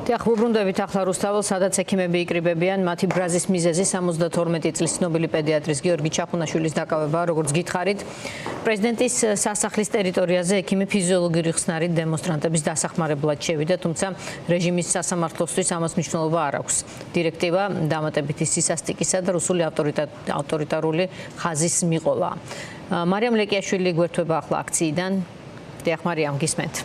დიახ, უბრუნდებით ახლა რუსთაველ, სადაც ექიმები იკრიბებიან მათი ბრაზის მიზეზი 72 წლის ცნობილი პედიატრის გიორგი ჩახუნაშვილის დაკავება, როგორც გითხარით. პრეზიდენტის სასახლის ტერიტორიაზე ექიმი ფიზიოლოგიური ხსნარით დემონსტრანტების დასახმარებლად შევიდა, თუმცა რეჟიმის სასამართლოსთვის ამას მნიშვნელობა არ აქვს. დირექტივა დამატებითი სისასტიკისა და რუსული ავტორიტარული ხაზის მიყოლა. მარიამ ლეკიაშვილი გვერდება ახლა აქციიდან. დიახ, მარიამ, გისმენთ.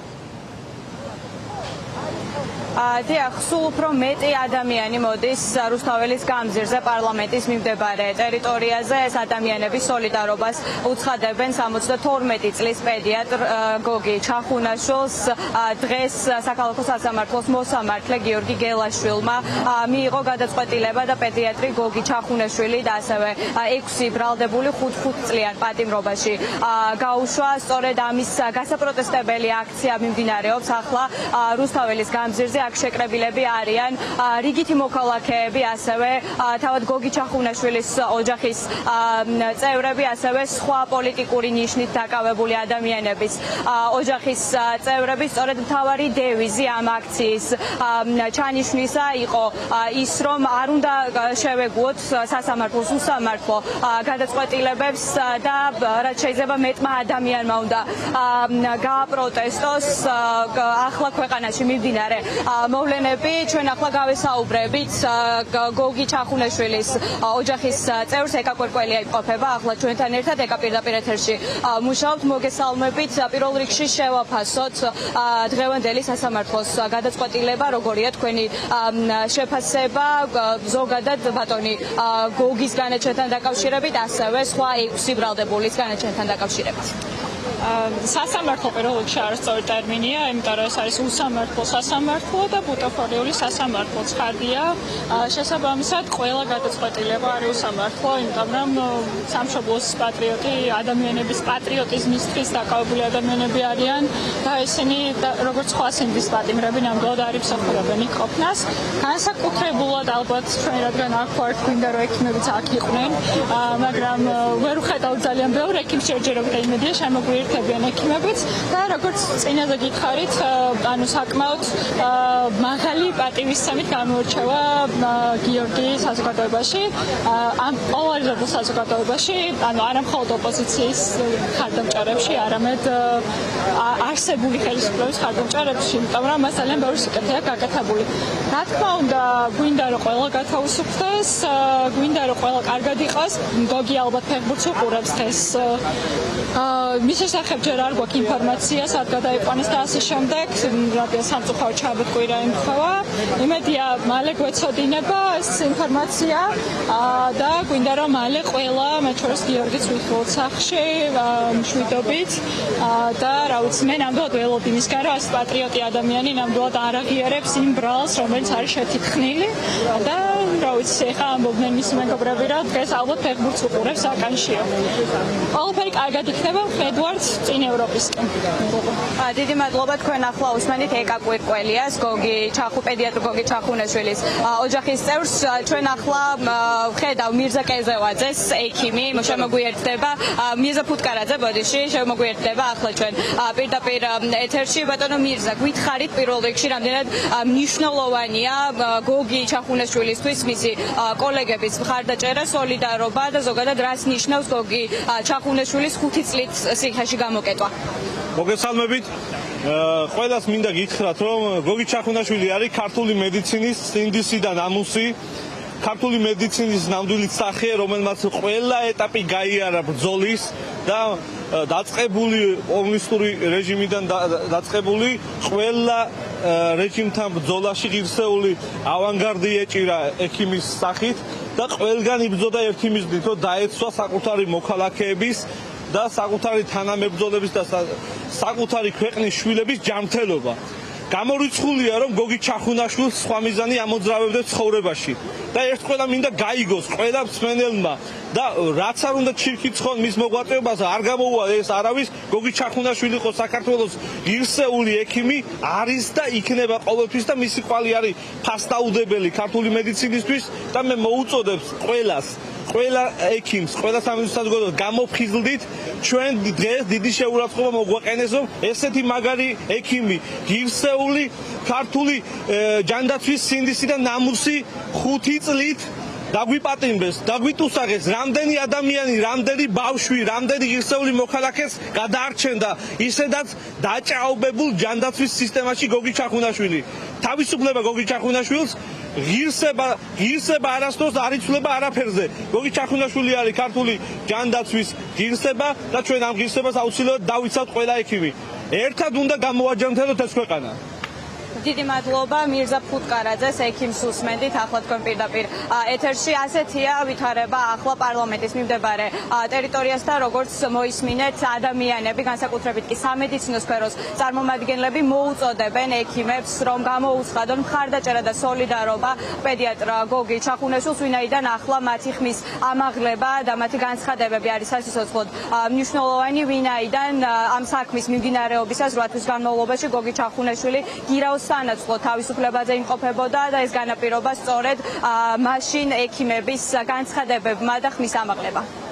დიახ, სულ უფრო მეტი ადამიანი მოდის რუსთაველის გამზირზე პარლამენტის მიმდებარე ტერიტორიაზე. ეს ადამიანები სოლიდარობას უცხადებენ 72 წლის პედიატრ გოგი ჩახუნაშვილს. დღეს საქალაქო სასამართლოს მოსამართლე გიორგი გელაშვილმა მიიღო გადაწყვეტილება და პედიატრი გოგი ჩახუნაშვილი და ასევე 6 ბრალდებული 5 წლიან პატიმრობაში გაუშვა. სწორედ ამის გასაპროტესტებელი აქცია მიმდინარეობს ახლა რუსთაველის გამზირზე. აქ შეკრებილები არიან რიგითი მოქალაქეები, ასევე თავად გოგი ჩახუნაშვილის ოჯახის წევრები, ასევე სხვა პოლიტიკური ნიშნით დაკავებული ადამიანების ოჯახის წევრები. სწორედ მთავარი დევიზი ამ აქციის ჩანიშვნისა იყო ის, რომ არ უნდა შევეგუოთ სასამართლოს უსამართლო გადაწყვეტილებებს და რაც შეიძლება მეტმა ადამიანმა უნდა გააპროტესტოს ახლა ქვეყანაში მიმდინარე მოვლენები. ჩვენ ახლა გავესაუბრებით გოგი ჩახუნაშვილის ოჯახის წევრს ეკა კვერკველია იმყოფება ახლა ჩვენთან ერთად. ეკა პირდაპირ ეთერში მუშაობთ. მოგესალმებით. პირველ რიგში შევაფასოთ დღევანდელი სასამართლოს გადაწყვეტილება, როგორია თქვენი შეფასება ზოგადად ბატონი გოგის განაჩენთან დაკავშირებით, ასევე სხვა 6 ბრალდებულის განაჩენთან დაკავშირებით. სასამართლო პირველ რიგში არასწორი ტერმინია, იმიტომ რომ ეს არის უსამართლო სასამართლო და ბუტაფორიული სასამართლო ხარდია. შესაბამისად, ყველა გადაწყვეტილება არის უსამართლო, იმიტომ რომ სამშობლოს პატრიოტი, ადამიანების პატრიოტიზმისთვის დაკავებული ადამიანები არიან და ესენი როგორც სხვა სინდის პატიმრები ნამდვილად არ იმსახურებენ იქ ყოფნას. განსაკუთრებულად ალბათ ჩვენ რადგან აქ ვართ, გვინდა რომ ექიმებიც აქ იყვნენ, მაგრამ ვერ ვხედავთ ძალიან ბევრ ექიმს შეჯერებით და იმედია შემოგვიერთებიან ექიმებიც და როგორც წინაზე გითხარით, ანუ საკმაოდ მაღალი პატივისცემით გამოირჩევა გიორგი საზოგადოებაში, ამ პოლარიზებულ საზოგადოებაში, ანუ არა მხოლოდ ოპოზიციის ხარდამჭერებში, არამედ არსებული ხელისუფლების ხარდამჭერებში, იმიტომ რომ მას ძალიან ბევრი სიკეთეა გაკეთებული. რა თქმა უნდა, გვინდა რომ ყველა გათავისუფლდეს, გვინდა რომ ყველა კარგად იყოს. გოგი ალბათ ფეხბურთს უყურებს დღეს. მის შესახებ ჯერ არ გვაქვს ინფორმაცია, სად გადაიყვანეს და ასე შემდეგ. რადგან სამწუხაროდ ჩაბეთკვირა ემთხვევა. იმედია მალე გვეცოდინება ეს ინფორმაცია და გვინდა რომ მალე ყველა, მათ შორის გიორგიც ვითხოვოთ სახლში მშვიდობით და რა ვიცი, მე ნამდვილად ველოდი იმისგან, რომ ეს პატრიოტი ადამიანი ნამდვილად არ აღიარებს იმ ბრალს, რომელიც არის შეთითხნილი და რა ვიცი, ეხლა ამბობდნენ მისი მეგობრები, რომ დღეს ალბათ ფეხბურთს უყურებს აკანშიო. ყველაფერი კარგად იქნება, ვხედავთ წინ ევროპისკენ. დიდი მადლობა. თქვენ ახლა უსმენთ ეკა კვირკველიას, პედიატრ გოგი ჩახუნაშვილის ოჯახის წევრს. ჩვენ ახლა ვხედავ მირზა კეზევაძეს, ექიმი, შემოგვიერთდება. მირზა ფუტკარაძე, ბოდიში, შემოგვიერთდება ახლა ჩვენ პირდაპირ ეთერში. ბატონო მირზა, გითხარით პირველ რიგში რამდენად მნიშვნელოვანია გოგი ჩახუნაშვილისთვის მისი კოლეგების მხარდაჭერა, სოლიდარობა და ზოგადად რას ნიშნავს გოგი ჩახუნაშვილის 5 წლით სიხეში გამოკეტვა. მოგესალმებით. ყველას მინდა გითხრათ, რომ გოგი ჩახუნაშვილი არის ქართული მედიცინის სინდისიდან ამუსი, ქართული მედიცინის ნამდვილი სახე, რომელმაც ყველა ეტაპი გაიარა ბრძოლის და დაწყებული კომუნისტური რეჟიმიდან დაწყებული ყველა რეჟიმთან ბრძოლაში ღირსეული ავანგარდი ეჭირა ექიმის სახით და ყველგან იბრძოდა ერთი მიზნით, რომ დაეცვა საკუთარი მოქალაქეების და საკუთარი თანამებრძოლების და საკუთარი ქვეყნის შვილების ჯანმრთელობა. გამორიცხულია, რომ გოგი ჩახუნაშვილს სხვა მიზანი ამოძრავებდეს ცხოვრებაში და ერთყველა მინდა გაიგოს ყველა მსმენელმა და რაც არ უნდა ჩირკიცხონ მის მოღვაწეობას, არ გამოუვა ეს არავის. გოგი ჩახუნაშვილი იყო საქართველოს ღირსეული ექიმი, არის და იქნება ყოველთვის და მისი კვალი არის ფასდაუდებელი ქართული მედიცინისთვის და მე მოუწოდებს ყველას ყველა ექიმს, ყველა სამედიცინო გამოფხიზლდით, ჩვენ დღეს დიდი შეურაცხყოფა მოგვაყენეს, რომ ესეთი მაგარი ექიმი, ღირსეული ქართული ჯანდაცვის სინდისი და ნამუსი 5 წლით დაგვიპატიმრეს, დაგვიტუსაღეს, რამდენი ადამიანი, რამდენი ბავშვი, რამდენი ღირსეული მოქალაქეს გადაარჩენდა ისედაც დაჭაობებულ ჯანდაცვის სისტემაში გოგი ჩახუნაშვილი. თავისუფლება გოგი ჩახუნაშვილს ღირსება არასდროს არ იცვლება არაფერზე. გოგი ჩახუნაშვილი არის ქართული ჯანდაცვის ღირსება და ჩვენ ამ ღირსებას აუცილებლად დავიცავთ ყველა ექიმი. ერთად უნდა გამოვაჯამთელოთ ეს ქვეყანა. დიდი მადლობა მირზა ფუტკარაძეს ექიმს უსმენდით ახლა თქვენ პირდაპირ ეთერში ასეთია ვითარება ახლა პარლამენტის მიმდებარე ტერიტორიასთან როგორც მოისმინეთ ადამიანები განსაკუთრებით კი სამედიცინო სფეროს წარმომადგენლები მოუწოდებენ ექიმებს რომ გამოუცხადონ მხარდაჭერა და სოლიდარობა პედიატრ გოგი ჩახუნაშვილს ვინაიდან ახლა მათი ხმის ამაღლება და მათი განცხადებები არის სასიცოცხლოდ მნიშვნელოვანი ვინაიდან ამ საქმის მიმდინარეობისას 8 თვის განმავლობაში გოგი ჩახუნაშვილი გირაოს სანაცვლო თავისუფლებაზე იმყოფებოდა და ეს განაპირობა სწორედ მაშინ ექიმების განცხადებებმა და ხმის ამაღლება.